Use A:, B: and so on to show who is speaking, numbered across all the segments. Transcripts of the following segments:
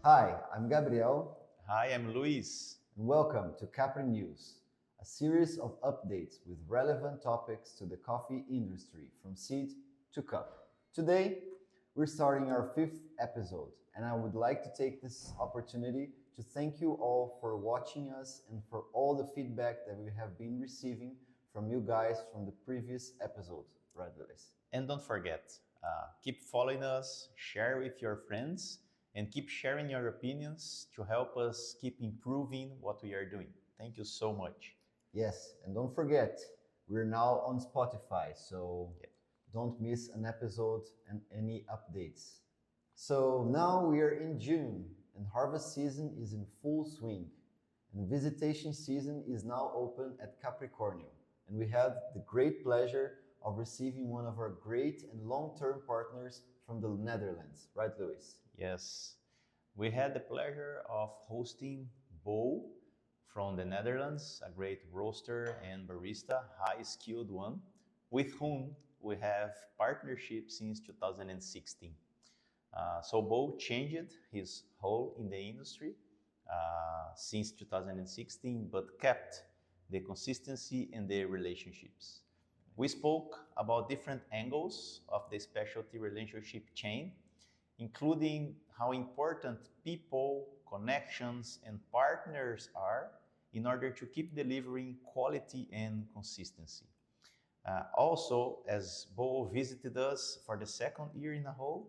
A: Hi, I'm Gabriel,
B: Hi, I'm Luis.
A: and welcome to Capri News, a series of updates with relevant topics to the coffee industry from seed to cup. Today, we're starting our fifth episode, and I would like to take this opportunity to thank you all for watching us and for all the feedback that we have been receiving from you guys from the previous episode. Right, Luis?
B: And don't forget, keep following us, share with your friends, and keep sharing your opinions to help us keep improving what we are doing. Thank you so much.
A: Yes, and don't forget, we're now on Spotify, so
B: Yep.
A: don't miss an episode and any updates. So now we are in June, and harvest season is in full swing, and visitation season is now open at Capricornio, and we have the great pleasure of receiving one of our great and long-term partners from the Netherlands, right, Luis?
B: Yes, we had the pleasure of hosting Bo from the Netherlands, a great roaster and barista, high skilled one, with whom we have partnership since 2016. So Bo changed his role in the industry since 2016, but kept the consistency and the relationships. We spoke about different angles of the specialty relationship chain, including how important people, connections, and partners are in order to keep delivering quality and consistency. Also, as Bo visited us for the second year in a row,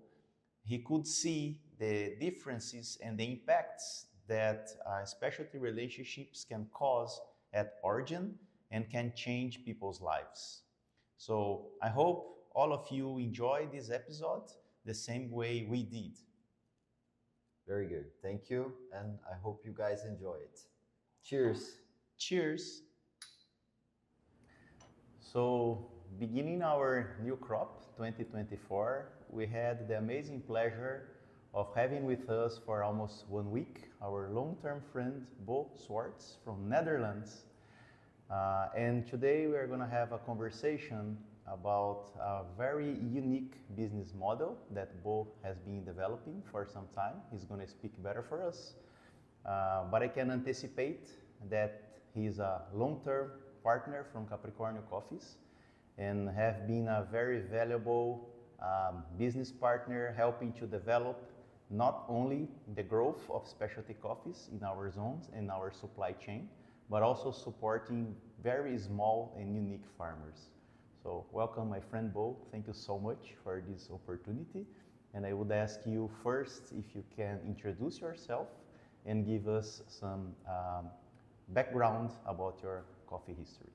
B: he could see the differences and the impacts that specialty relationships can cause at origin and can change people's lives. So I hope all of you enjoy this episode the same way we did.
A: Very good. Thank you, and I hope you guys enjoy it. Cheers.
B: Cheers! So, beginning our new crop 2024, we had the amazing pleasure of having with us for almost 1 week our long-term friend Bo Zwarts from Netherlands. And today we are going to have a conversation about a very unique business model that Bo has been developing for some time. He's going to speak better for us. But I can anticipate that he's a long-term partner from Capricornio Coffees and have been a very valuable business partner helping to develop not only the growth of specialty coffees in our zones and our supply chain, but also supporting very small and unique farmers. So welcome my friend Bo, thank you so much for this opportunity. And I would ask you first if you can introduce yourself and give us some background about your coffee history.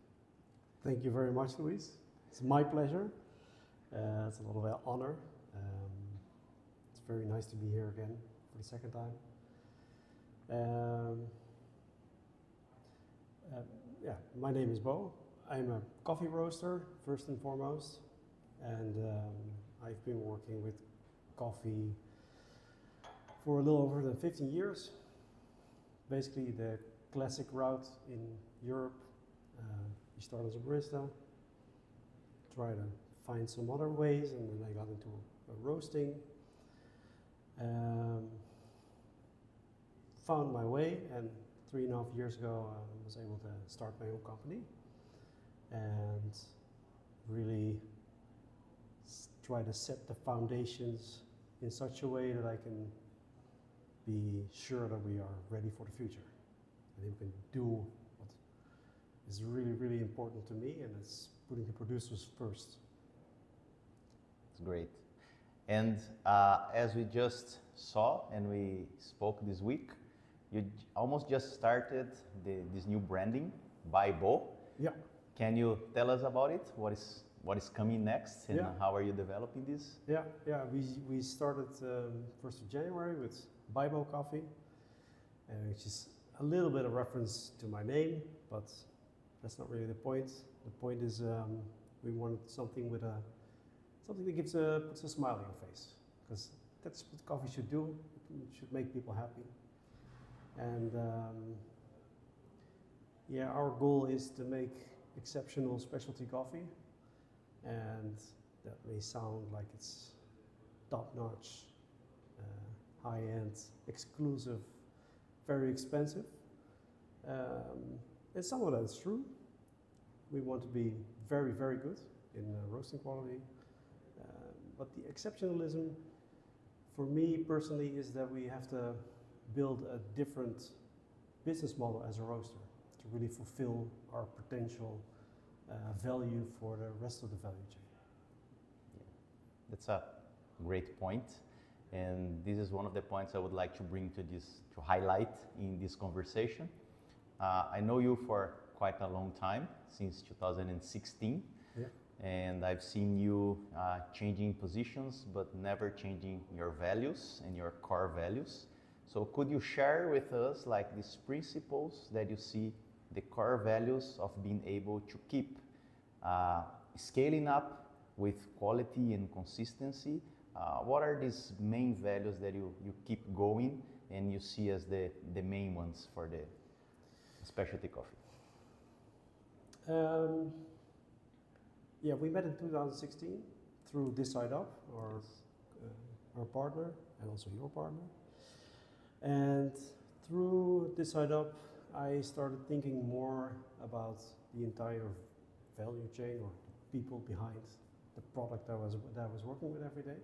C: Thank you very much, Luis. It's my pleasure. It's a lot of honor. It's very nice to be here again for the second time. Yeah, my name is Bo. I'm a coffee roaster, first and foremost, and I've been working with coffee for a little over than 15 years. Basically, the classic route in Europe. You start as a barista, try to find some other ways, and then I got into roasting. Found my way, and 3.5 years ago I was able to start my own company and really try to set the foundations in such a way that I can be sure that we are ready for the future. And we can do what is really, really important to me, and it's putting the producers first.
B: It's great. And as we just saw and we spoke this week, you almost just started this new branding, BYBO.
C: Yeah.
B: Can you tell us about it? What is coming next, and
C: Yeah.
B: how are you developing this?
C: Yeah. We started 1st of January with BYBO Coffee, which is a little bit of reference to my name, but that's not really the point. The point is we wanted something with something that puts a smile on your face, because that's what coffee should do. It should make people happy. And yeah, our goal is to make exceptional specialty coffee, and that may sound like it's top-notch, high-end, exclusive, very expensive. And some of that is true. We want to be very, very good in roasting quality. But the exceptionalism, for me personally, is that we have to build a different business model as a roaster to really fulfill our potential value for the rest of the value chain.
B: That's a great point, and this is one of the points I would like to bring to highlight in this conversation. I know you for quite a long time, since 2016,
C: Yeah.
B: and I've seen you changing positions, but never changing your values and your core values. So could you share with us like these principles that you see, the core values of being able to keep scaling up with quality and consistency? What are these main values that you keep going and you see as the main ones for the specialty coffee?
C: Yeah, we met in 2016 through This Side Up, our partner, and also your partner. And through This Side Up, I started thinking more about the entire value chain or people behind the product that I was working with every day.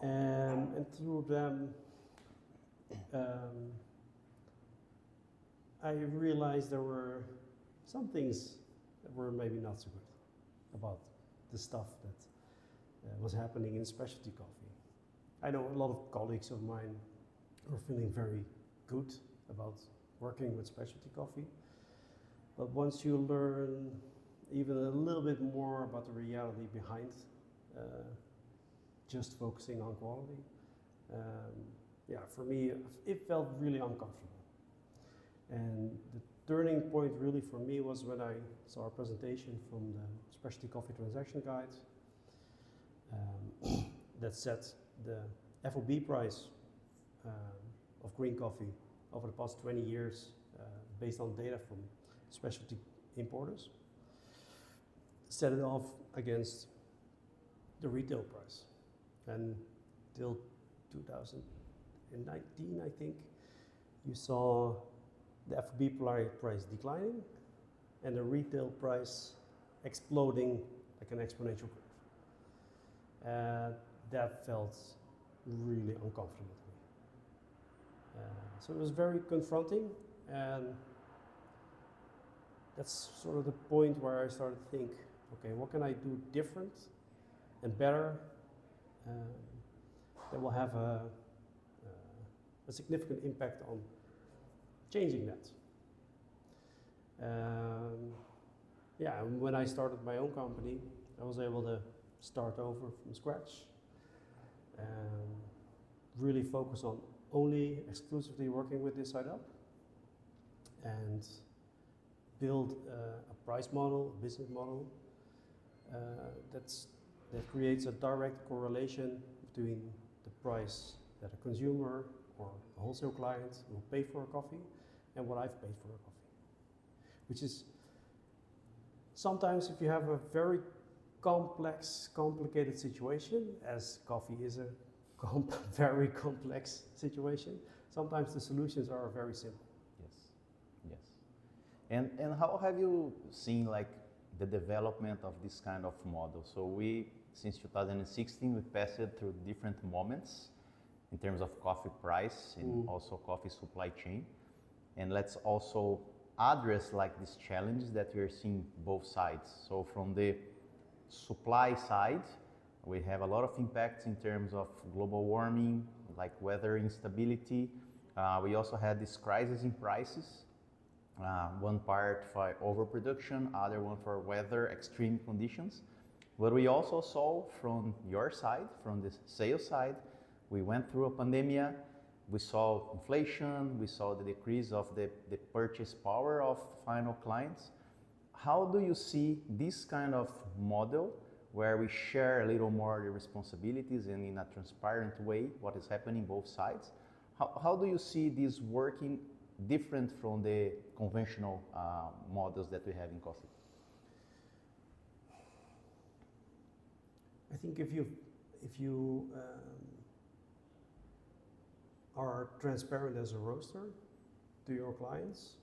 C: And through them, I realized there were some things that were maybe not so good about the stuff that was happening in specialty coffee. I know a lot of colleagues of mine are feeling very good about working with specialty coffee, but once you learn even a little bit more about the reality behind just focusing on quality, yeah, for me, it felt really uncomfortable. And the turning point really for me was when I saw a presentation from the Specialty Coffee Transaction Guide that set the FOB price of green coffee over the past 20 years based on data from specialty importers, set it off against the retail price. And till 2019, I think, you saw the FOB price declining and the retail price exploding like an exponential curve. That felt really uncomfortable to me. So it was very confronting, and that's sort of the point where I started to think, okay, what can I do different and better that will have a significant impact on changing that. Yeah, and when I started my own company, I was able to start over from scratch and really focus on only exclusively working with This Side Up and build a price model, a business model that creates a direct correlation between the price that a consumer or a wholesale client will pay for a coffee and what I've paid for a coffee. Which is sometimes, if you have a very complex, complicated situation, as coffee is a very complex situation, sometimes the solutions are very simple.
B: Yes, yes. And how have you seen like the development of this kind of model? So since 2016, we passed through different moments in terms of coffee price and also coffee supply chain. And let's also address like these challenges that we are seeing both sides. So from the supply side, we have a lot of impacts in terms of global warming, like weather instability. We also had this crisis in prices. One part for overproduction, other one for weather extreme conditions. What we also saw from your side, from the sales side, we went through a pandemic. We saw inflation, we saw the decrease of the purchase power of final clients. How do you see this kind of model where we share a little more the responsibilities and in a transparent way what is happening both sides? How do you see this working different from the conventional models that we have in coffee?
C: I think if you are transparent as a roaster to your clients,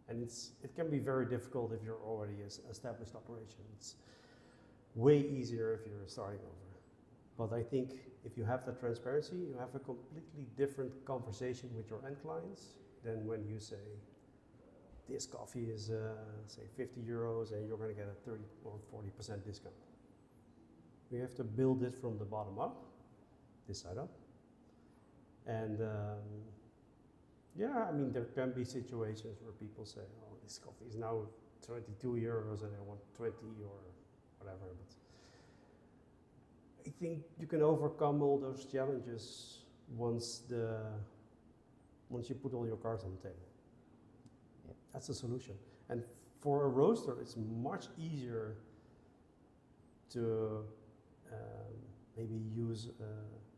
C: and it can be very difficult if you're already an established operation. It's way easier if you're starting over. But I think if you have that transparency, you have a completely different conversation with your end clients than when you say, this coffee is, say, 50 euros and you're going to get a 30 or 40% discount. We have to build it from the bottom up, this side up. And yeah, I mean, there can be situations where people say, oh, this coffee is now 22 euros and I want 20 or whatever. But I think you can overcome all those challenges once you put all your cards on the table.
B: Yep.
C: That's the solution. And for a roaster, it's much easier to maybe use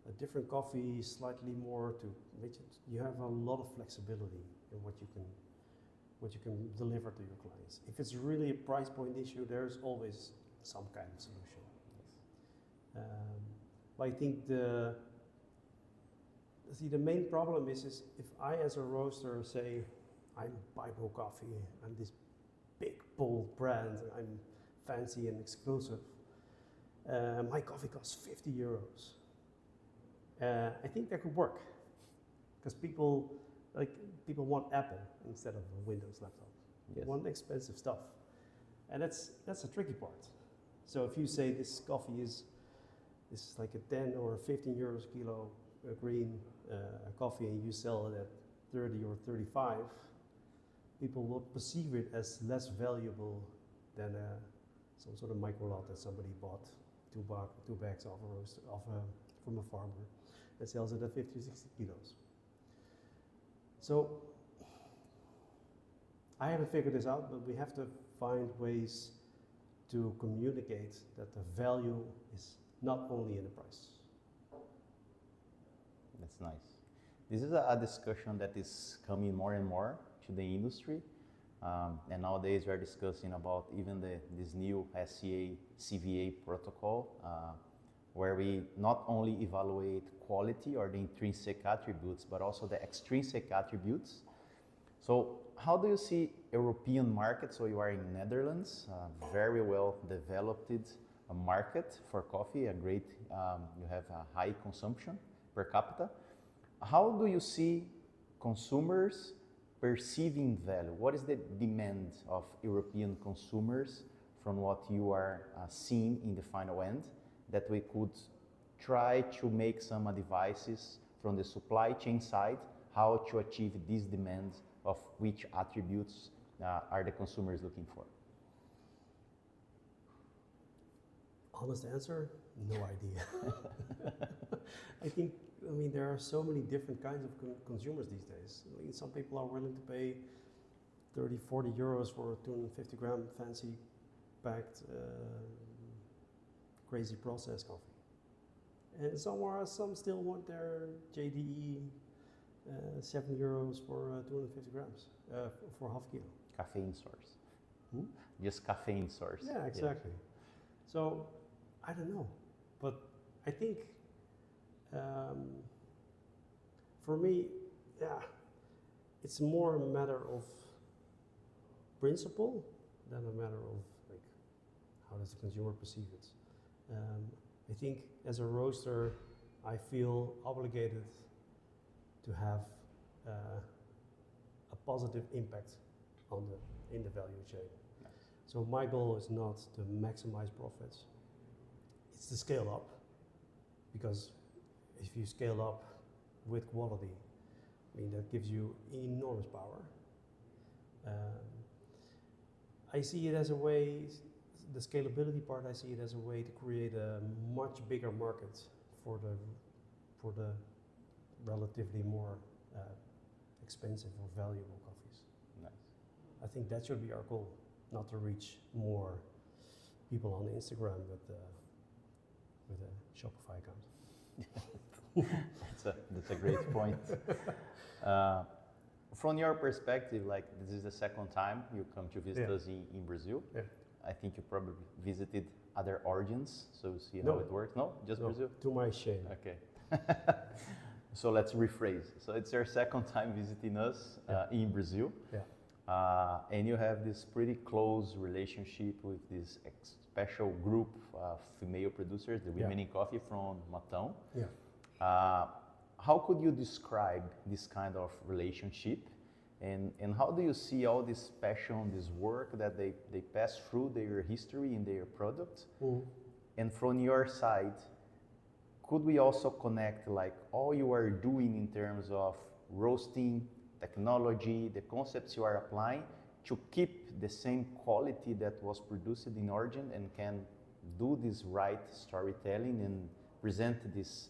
C: a different coffee slightly more to make it. You have a lot of flexibility in what you can deliver to your clients. If it's really a price point issue, there's always some kind of solution. But I think the main problem is if I as a roaster say I'm BYBO Coffee, I'm this big bold brand, I'm fancy and exclusive, my coffee costs 50 euros. I think that could work because people want Apple instead of a Windows laptop.
B: Yes.
C: They want expensive stuff, and that's a tricky part. So if you say this coffee is like a 10 or 15 euros kilo green coffee and you sell it at 30 or 35, people will perceive it as less valuable than some sort of micro lot that somebody bought two bags from a farmer and sells it at 50 or 60 kilos. So I haven't figured this out, but we have to find ways to communicate that the value is not only in the price.
B: That's nice. This is a discussion that is coming more and more to the industry. And nowadays we are discussing about even this new SCA CVA protocol, where we not only evaluate quality or the intrinsic attributes, but also the extrinsic attributes. So how do you see European market? So you are in Netherlands, very well developed market for coffee, you have a high consumption per capita. How do you see consumers perceiving value? What is the demand of European consumers from what you are seeing in the final end that we could try to make some advices from the supply chain side, how to achieve these demands of which attributes are the consumers looking for?
C: Honest answer, no idea. I mean, there are so many different kinds of consumers these days. I mean, some people are willing to pay 30, 40 euros for a 250 gram fancy packed, crazy processed coffee. And some still want their JDE 7 euros for 250 grams, for half kilo.
B: Caffeine source. Just caffeine source.
C: Yeah, exactly. Yeah. So, I don't know, but I think for me, yeah, it's more a matter of principle than a matter of like how does the consumer perceive it. I think as a roaster, I feel obligated to have a positive impact in the value chain. Nice. So my goal is not to maximize profits. It's to scale up, because if you scale up with quality, I mean, that gives you enormous power. I see it as a way, the scalability part, I see it as a way to create a much bigger market for the relatively more expensive or valuable coffees.
B: Nice.
C: I think that should be our goal, not to reach more people on Instagram with a Shopify account.
B: That's a great point. From your perspective, like this is the second time you come to visit us in Brazil.
C: Yeah.
B: I think you probably visited other origins, so you see how it works. No, just Brazil?
C: To my shame.
B: Okay. So let's rephrase. So it's your second time visiting us in Brazil.
C: Yeah.
B: And you have this pretty close relationship with this special group of female producers, the Women in Coffee from Matão.
C: Yeah.
B: How could you describe this kind of relationship? And how do you see all this passion, this work that they pass through their history in their product? And from your side, could we also connect like all you are doing in terms of roasting, technology, the concepts you are applying to keep the same quality that was produced in origin and can do this right storytelling and present this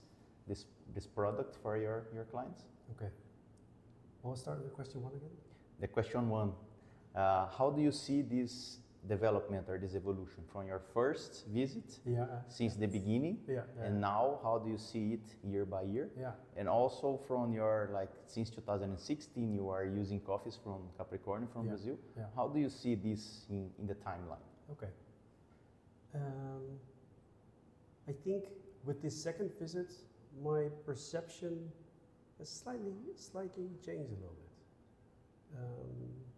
B: product for your clients?
C: Okay. I'll start with question one again.
B: The question one, how do you see this development or this evolution from your first visit since the beginning and now how do you see it year by year? And also from your, like since 2016 you are using coffees from Capricorn from Brazil. How do you see this in the timeline?
C: Okay. I think with this second visit my perception has slightly changed a little bit.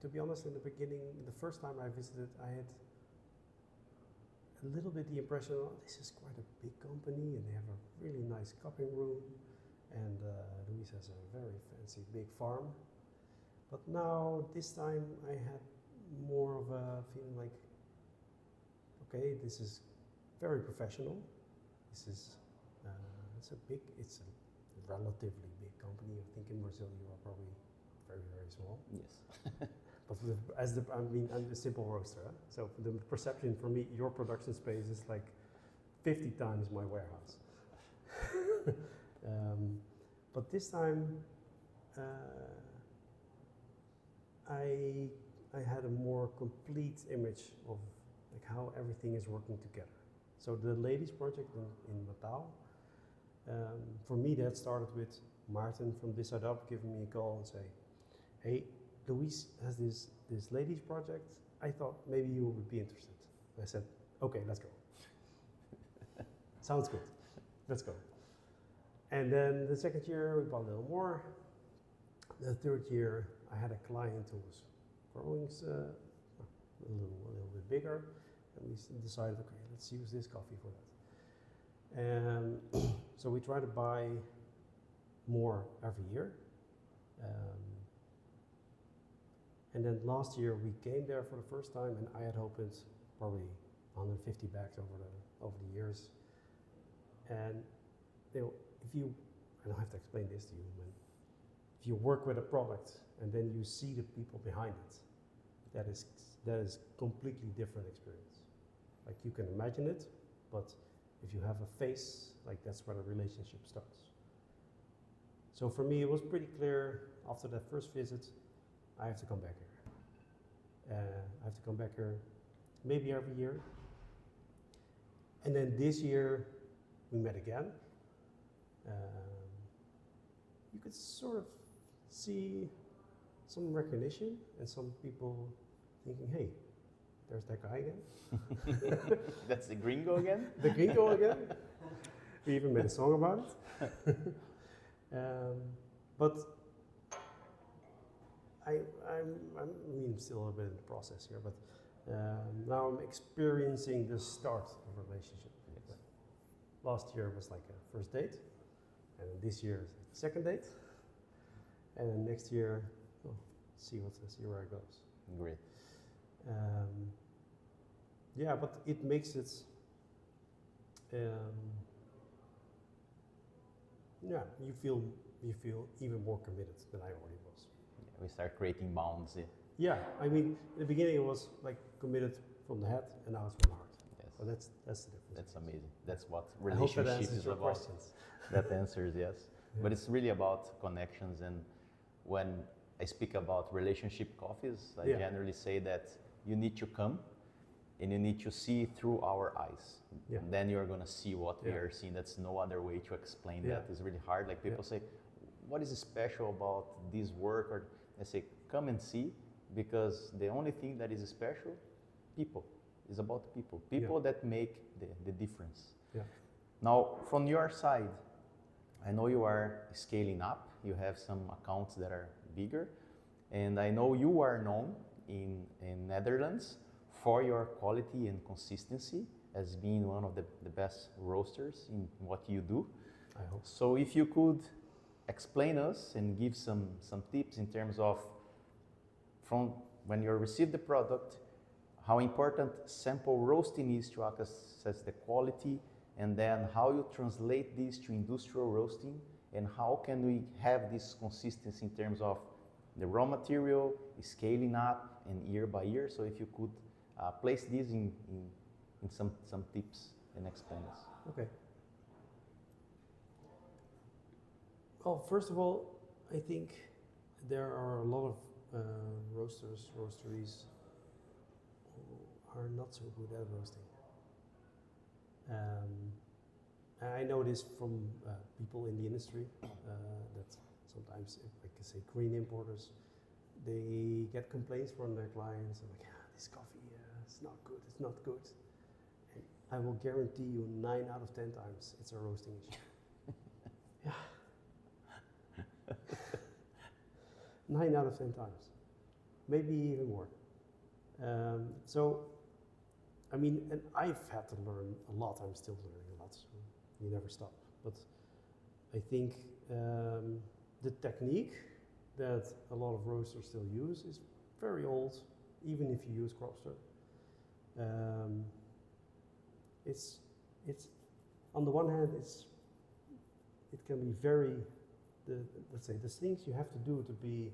C: To be honest, in the beginning, the first time I visited, I had a little bit the impression, oh, this is quite a big company and they have a really nice cupping room and Luis has a very fancy big farm. But now, this time, I had more of a feeling like, okay, this is very professional. This is, it's a relatively big company. I think in Brazil you are probably very, very small.
B: Yes.
C: But I'm a simple roaster, huh? So the perception for me, your production space is like 50 times my warehouse. But this time, I had a more complete image of like how everything is working together. So the ladies project in Matão, for me that started with Martin from This Side Up giving me a call and say, hey, Luis has this ladies project. I thought maybe you would be interested. I said, okay, let's go. Sounds good. Let's go. And then the second year we bought a little more. The third year I had a client who was growing a little bit bigger, and we decided, okay, let's use this coffee for that. And so we try to buy more every year. And then last year we came there for the first time, and I had opened probably 150 bags over the years. And you know, I don't have to explain this to you, but if you work with a product and then you see the people behind it, that is completely different experience. Like you can imagine it, but if you have a face, like that's where the relationship starts. So for me, it was pretty clear after that first visit, I have to come back here. I have to come back here maybe every year. And then this year, we met again. You could sort of see some recognition and some people thinking, hey, there's that guy again.
B: That's the gringo again?
C: The gringo again. We even made a song about it. But I'm still a little bit in the process here, but now I'm experiencing the start of a relationship. Yes. Last year was like a first date, and this year is a second date, and then next year, see where it goes.
B: Great.
C: Yeah, but it makes it. Yeah, you feel even more committed than I already was.
B: Yeah, we start creating bonds.
C: Yeah, I mean, in the beginning it was like committed from the head, and now it's from the heart.
B: Yes.
C: So that's the difference.
B: That's amazing. That's what
C: I hope that
B: relationship
C: answers
B: is
C: your
B: about.
C: questions.
B: That answers, yes.
C: Yeah.
B: But it's really about connections. And when I speak about relationship coffees, I generally say that you need to come and you need to see through our eyes.
C: Yeah.
B: And then you're going to see what we are seeing. That's no other way to explain that. It's really hard. Like people say, what is special about this work? Or I say, come and see, because the only thing that is special, people. It's about people. People that make the difference.
C: Yeah.
B: Now, from your side, I know you are scaling up. You have some accounts that are bigger, and I know you are known in Netherlands for your quality and consistency as being one of the best roasters in what you do.
C: I hope.
B: So if you could explain us and give some tips in terms of from when you receive the product, how important sample roasting is to assess the quality, and then how you translate this to industrial roasting, and how can we have this consistency in terms of the raw material, scaling up and year by year. So if you could place this in some tips and explain us.
C: Okay. Well, first of all, I think there are a lot of roasteries who are not so good at roasting. And I know this from people in the industry that sometimes, if I can say, green importers, they get complaints from their clients like, this coffee, it's not good, it's not good. And I will guarantee you 9 out of 10 times it's a roasting issue. Yeah. 9 out of 10 times, maybe even more. So, I mean, and I've had to learn a lot. I'm still learning a lot, so you never stop. But I think the technique that a lot of roasters still use is very old, even if you use Cropster. It's on the one hand, it can be very, let's say, the things you have to do to be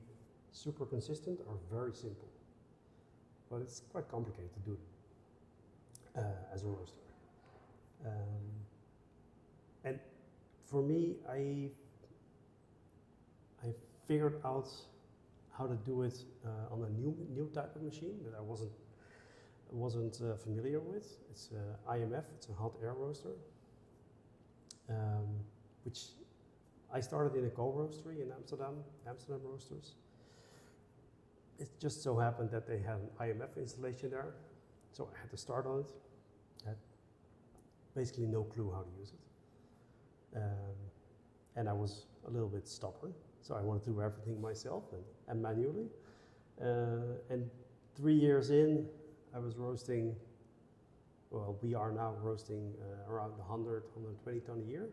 C: super consistent are very simple, but it's quite complicated to do as a roaster. And for me, I figured out how to do it on a new type of machine that I wasn't familiar with. It's IMF. It's a hot air roaster, which I started in a co-roastery in Amsterdam Roasters. It just so happened that they had an IMF installation there, so I had to start on it. I had basically no clue how to use it. And I was a little bit stubborn, so I wanted to do everything myself and manually. And 3 years in, I was roasting, well, we are now roasting around 100, 120 ton a year.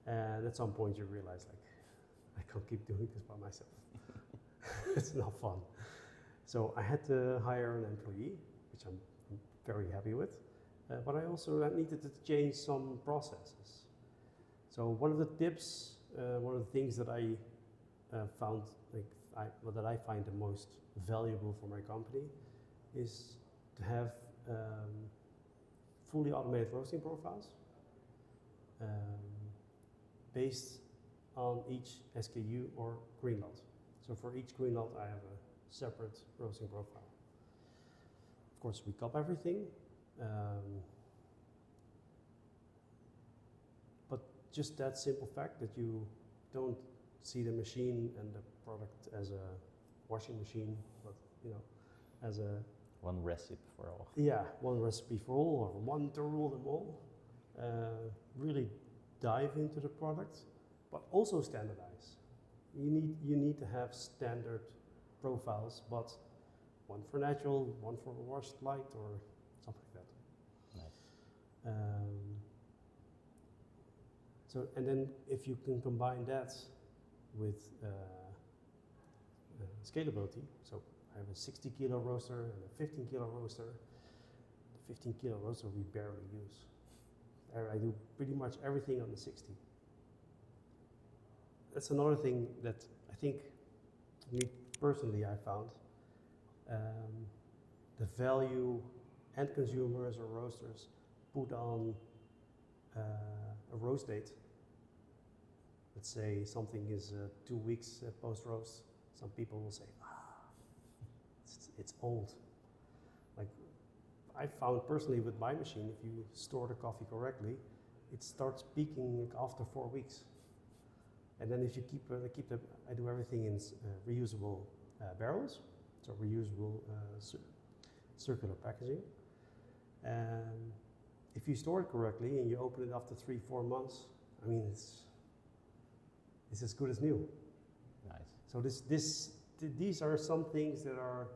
C: And at some point you realize, like, I can't keep doing this by myself. It's not fun. So I had to hire an employee, which I'm very happy with. But I also needed to change some processes. So one of the tips, one of the things that I found, that I find the most valuable for my company, is to have fully automated roasting profiles. Based on each SKU or green lot. So for each green lot, I have a separate roasting profile. Of course, we cup everything, but just that simple fact that you don't see the machine and the product as a washing machine, but as a
B: one recipe for all.
C: Yeah, one recipe for all, or one to rule them all. Really dive into the product, but also standardize. You need to have standard profiles, but one for natural, one for washed light, or something like that.
B: Nice.
C: So, and then if you can combine that with scalability, so I have a 60 kilo roaster and a 15 kilo roaster. The 15 kilo roaster we barely use. I do pretty much everything on the 60. That's another thing that I think, me personally, I found the value end consumers or roasters put on a roast date. Let's say something is 2 weeks post-roast. Some people will say, it's old. Like, I found personally with my machine, if you store the coffee correctly, it starts peaking after 4 weeks. And then if you keep I do everything in reusable barrels, so reusable circular packaging. And if you store it correctly and you open it after 3-4 months, I mean, is as good as new.
B: Nice.
C: So these are some things that are,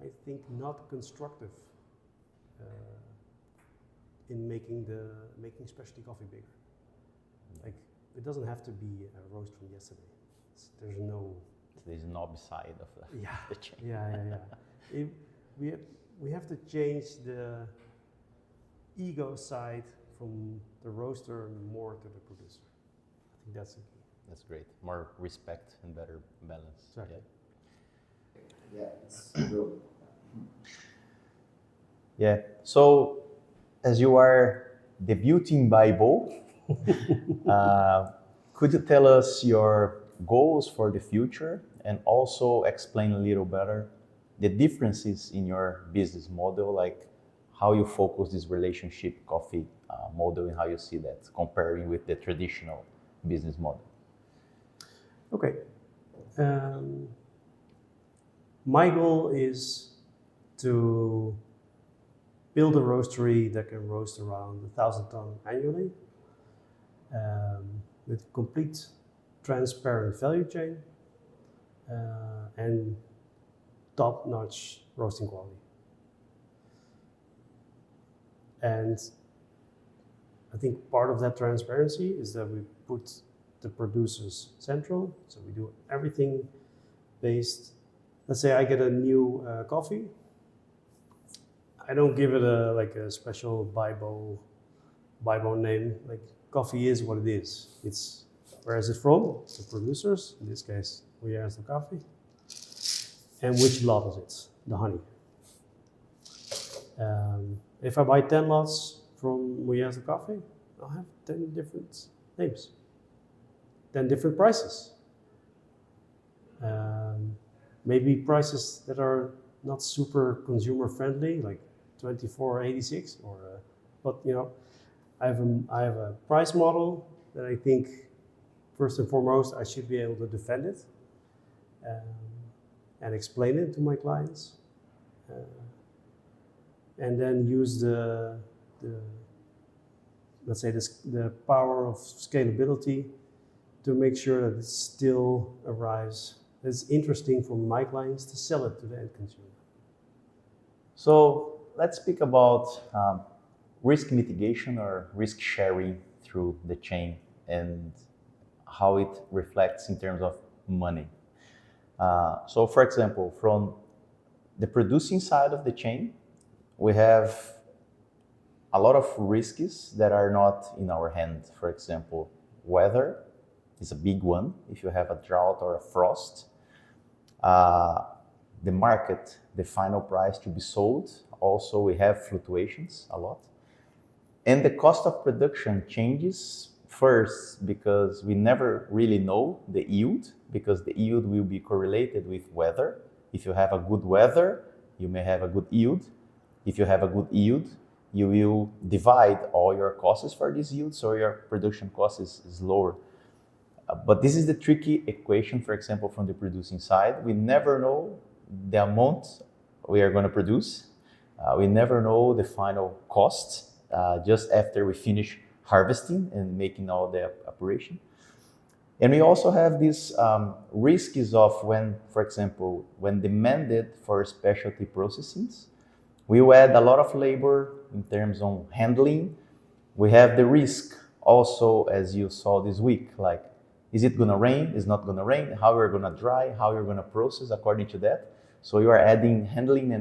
C: I think, not constructive in making specialty coffee bigger. Like, it doesn't have to be a roast from yesterday. There's no.
B: There's an upside of the chain.
C: Yeah. We have to change the ego side from the roaster more to the producer. I think that's the key.
B: That's great. More respect and better balance.
C: Exactly.
A: Yeah, it's true.
B: Yeah. So, as you are debuting BYBO, could you tell us your goals for the future and also explain a little better the differences in your business model, like how you focus this relationship coffee model and how you see that comparing with the traditional business model?
C: Okay. My goal is to build a roastery that can roast around 1,000 tons annually, with complete transparent value chain and top-notch roasting quality. And I think part of that transparency is that we put the producers central, so we do everything based. Let's say I get a new coffee. I don't give it a special BYBO name. Like, coffee is what it is. It's where is it from? The producers. In this case, BYBO Coffee. And which lot is it? The honey. If I buy 10 lots from BYBO Coffee, I'll have 10 different names, 10 different prices. Maybe prices that are not super consumer friendly, like 24.86, but I have a price model that I think first and foremost I should be able to defend it and explain it to my clients, and then use the let's say the power of scalability to make sure that it still arrives. It's interesting for my clients to sell it to the end consumer.
B: So let's speak about risk mitigation or risk sharing through the chain and how it reflects in terms of money. So for example, from the producing side of the chain, we have a lot of risks that are not in our hand. For example, weather is a big one. If you have a drought or a frost, the market, the final price to be sold, also we have fluctuations a lot. And the cost of production changes first because we never really know the yield, because the yield will be correlated with weather. If you have a good weather, you may have a good yield. If you have a good yield, you will divide all your costs for this yield, so your production cost is lower. But this is the tricky equation, for example, from the producing side. We never know the amount we are going to produce. We never know the final cost just after we finish harvesting and making all the operation. And we also have these risks of when, for example, when demanded for specialty processings, we will add a lot of labor in terms of handling. We have the risk also, as you saw this week, like, is it going to rain? Is not going to rain? How you're going to dry? How you're going to process according to that? So you are adding handling.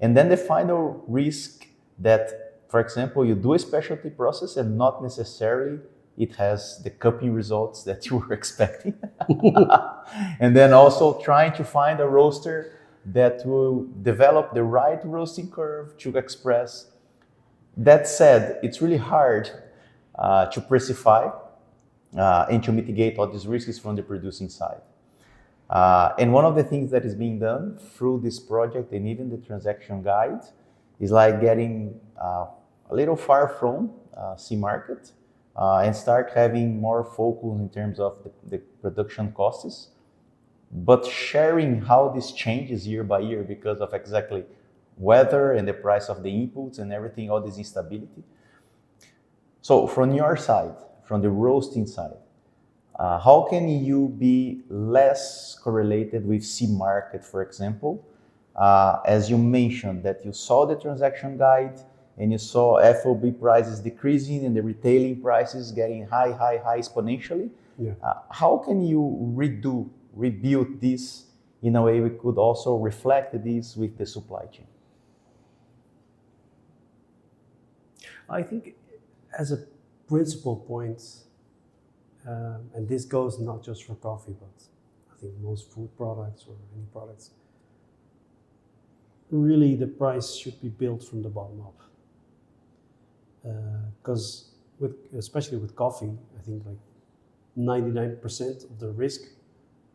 B: And then the final risk that, for example, you do a specialty process and not necessarily it has the cupping results that you were expecting. And then also trying to find a roaster that will develop the right roasting curve to express. That said, it's really hard to precify and to mitigate all these risks from the producing side. And one of the things that is being done through this project and even the transaction guide is like getting a little far from sea market and start having more focus in terms of the production costs, but sharing how this changes year by year because of exactly weather and the price of the inputs and everything, all this instability. So from your side, from the roasting side, How can you be less correlated with C market, for example? As you mentioned that you saw the transaction guide and you saw FOB prices decreasing and the retailing prices getting high exponentially.
C: Yeah.
B: How can you rebuild this in a way we could also reflect this with the supply chain?
C: I think as a principal point, and this goes not just for coffee, but I think most food products or any products, really the price should be built from the bottom up. Because especially with coffee, I think like 99% of the risk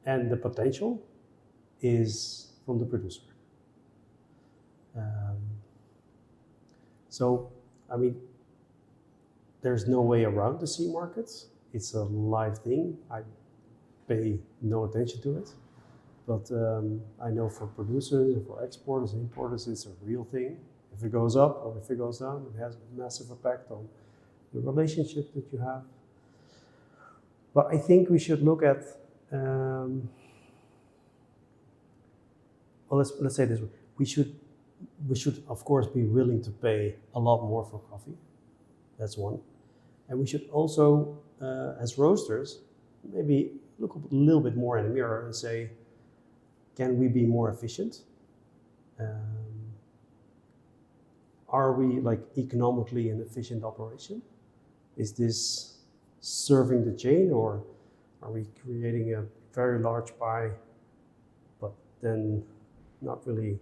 C: and the potential is from the producer. So, I mean, there's no way around the C markets. It's a live thing. I pay no attention to it. But I know for producers and for exporters and importers, it's a real thing. If it goes up or if it goes down, it has a massive effect on the relationship that you have. But I think we should look at, well, let's say this way. We should of course be willing to pay a lot more for coffee. That's one. And we should also, as roasters, maybe look a little bit more in the mirror and say, can we be more efficient? Are we like economically an efficient operation? Is this serving the chain, or are we creating a very large pie, but then not really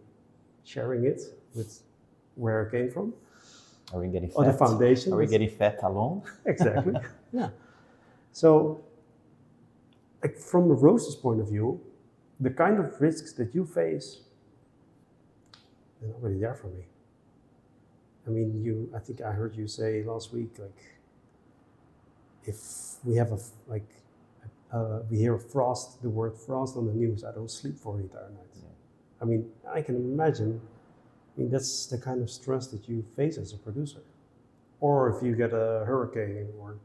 C: sharing it with where it came from?
B: Are we getting fat?
C: Or the foundation?
B: Are we getting fat alone?
C: Exactly. Yeah. So, like from a roaster's point of view, the kind of risks that you face, they're not really there for me. I mean, I think I heard you say last week, like, if we have we hear the word frost on the news, I don't sleep for the entire night. Yeah. I mean, I can imagine, that's the kind of stress that you face as a producer. Or if you get a hurricane or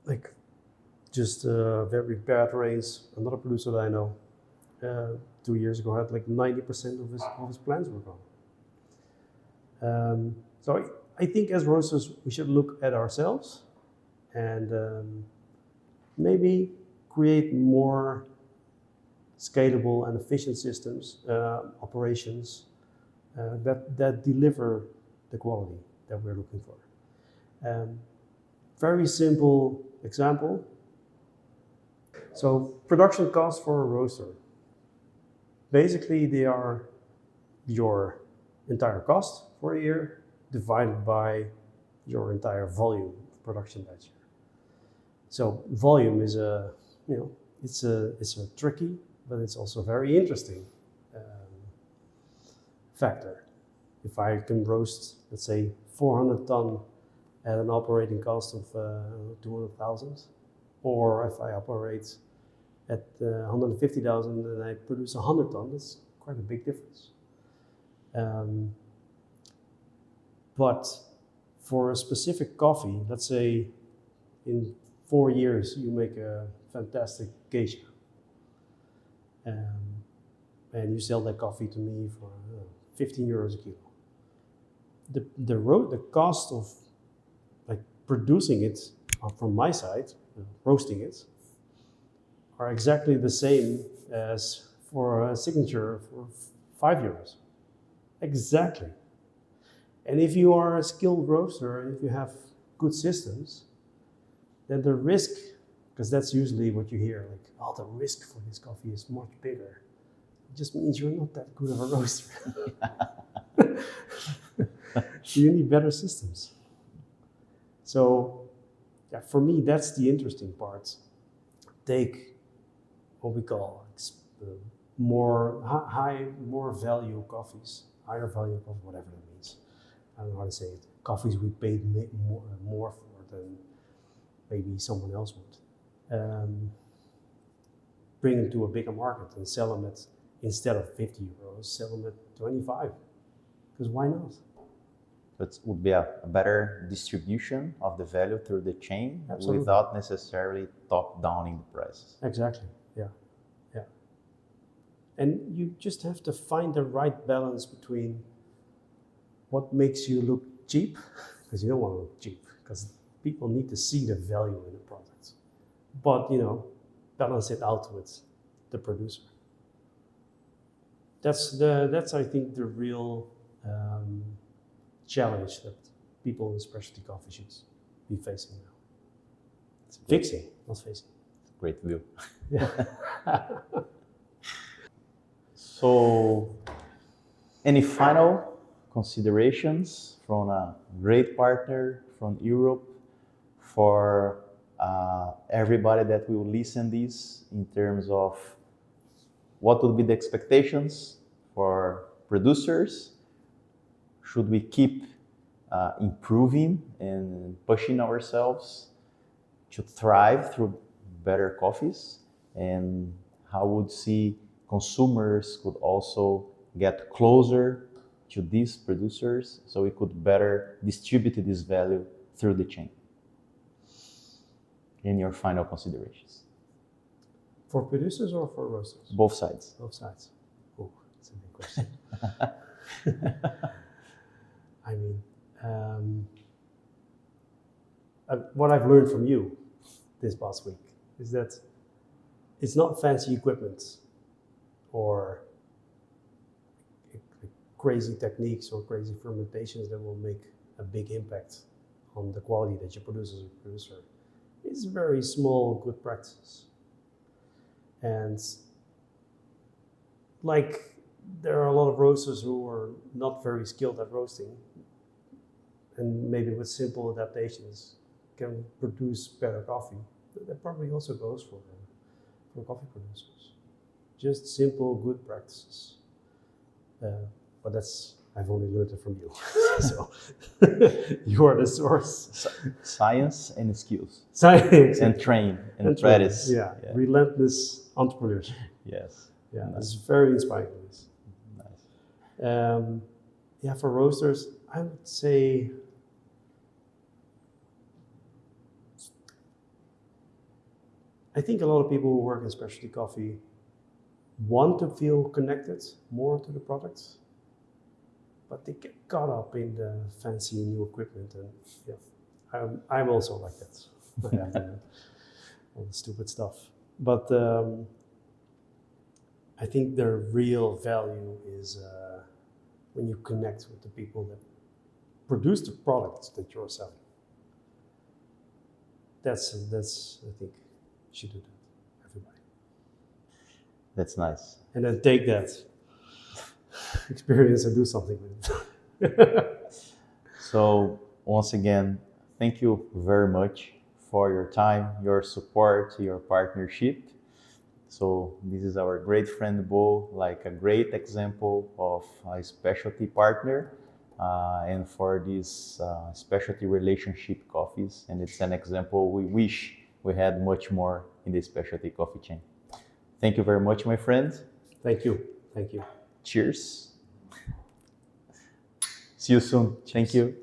C: like just very bad rains. Another producer that I know 2 years ago had like 90% of his plants were gone. So I think as roasters we should look at ourselves and maybe create more scalable and efficient systems, operations that deliver the quality that we're looking for. Very simple example. So production costs for a roaster, basically they are your entire cost for a year divided by your entire volume of production that year. So volume is it's a tricky, but it's also very interesting factor. If I can roast, let's say, 400 ton at an operating cost of 200,000, or if I operate at 150,000 and I produce 100 ton, that's quite a big difference. But for a specific coffee, let's say in 4 years you make a fantastic geisha, and you sell that coffee to me for 15 euros a kilo. The cost of like producing it from my side, roasting it, are exactly the same as for a signature for 5 euros. Exactly. And if you are a skilled roaster and if you have good systems, then the risk, because that's usually what you hear, like, oh, the risk for this coffee is much bigger. It just means you're not that good of a roaster. You need better systems. So, yeah, for me, that's the interesting part. Take what we call more value coffees, higher value coffee, whatever that means. I don't know how to say it. Coffees we paid more for than maybe someone else would. Bring them to a bigger market and sell them at, instead of 50 euros, sell them at 25. Because why not?
B: It would be a better distribution of the value through the chain
C: Absolutely.
B: without necessarily top downing the prices.
C: Exactly. Yeah. Yeah. And you just have to find the right balance between what makes you look cheap, because you don't want to look cheap, because people need to see the value in the product. But balance it out with the producer. That's I think the real challenge that people in specialty coffee should be facing now. Fixing, not facing.
B: Great view.
C: Yeah.
B: So, any final considerations from a great partner from Europe for everybody that will listen this in terms of what would be the expectations for producers? Should we keep improving and pushing ourselves to thrive through better coffees? And how would see consumers could also get closer to these producers so we could better distribute this value through the chain? In your final considerations.
C: For producers or for roasters?
B: Both sides.
C: Both sides. Oh, that's a big question. I mean, what I've learned from you this past week is that it's not fancy equipment or crazy techniques or crazy fermentations that will make a big impact on the quality that you produce as a producer. It's very small, good practices. And like there are a lot of roasters who are not very skilled at roasting, and maybe with simple adaptations can produce better coffee. That probably also goes for coffee producers. Just simple, good practices. But I've only learned it from you. So you are the source.
B: Science and skills.
C: Science
B: and train and practice.
C: Yeah. Relentless entrepreneurship.
B: Yes.
C: Yeah,
B: Nice.
C: it's very inspiring.
B: Nice.
C: Yeah, for roasters, I would say I think a lot of people who work in specialty coffee want to feel connected more to the products, but they get caught up in the fancy new equipment, and yeah, I'm also like that. I have all the stupid stuff, but I think the real value is when you connect with the people that produce the products that you're selling. That's I think you should do that, everybody.
B: That's nice.
C: And then take that experience and do something with it.
B: So once again, thank you very much for your time, your support, your partnership. So this is our great friend Bo, like a great example of a specialty partner, and for these specialty relationship coffees. And it's an example we wish we had much more in the specialty coffee chain. Thank you very much, my friend.
C: Thank you. Thank you.
B: Cheers. See you soon. Thank you.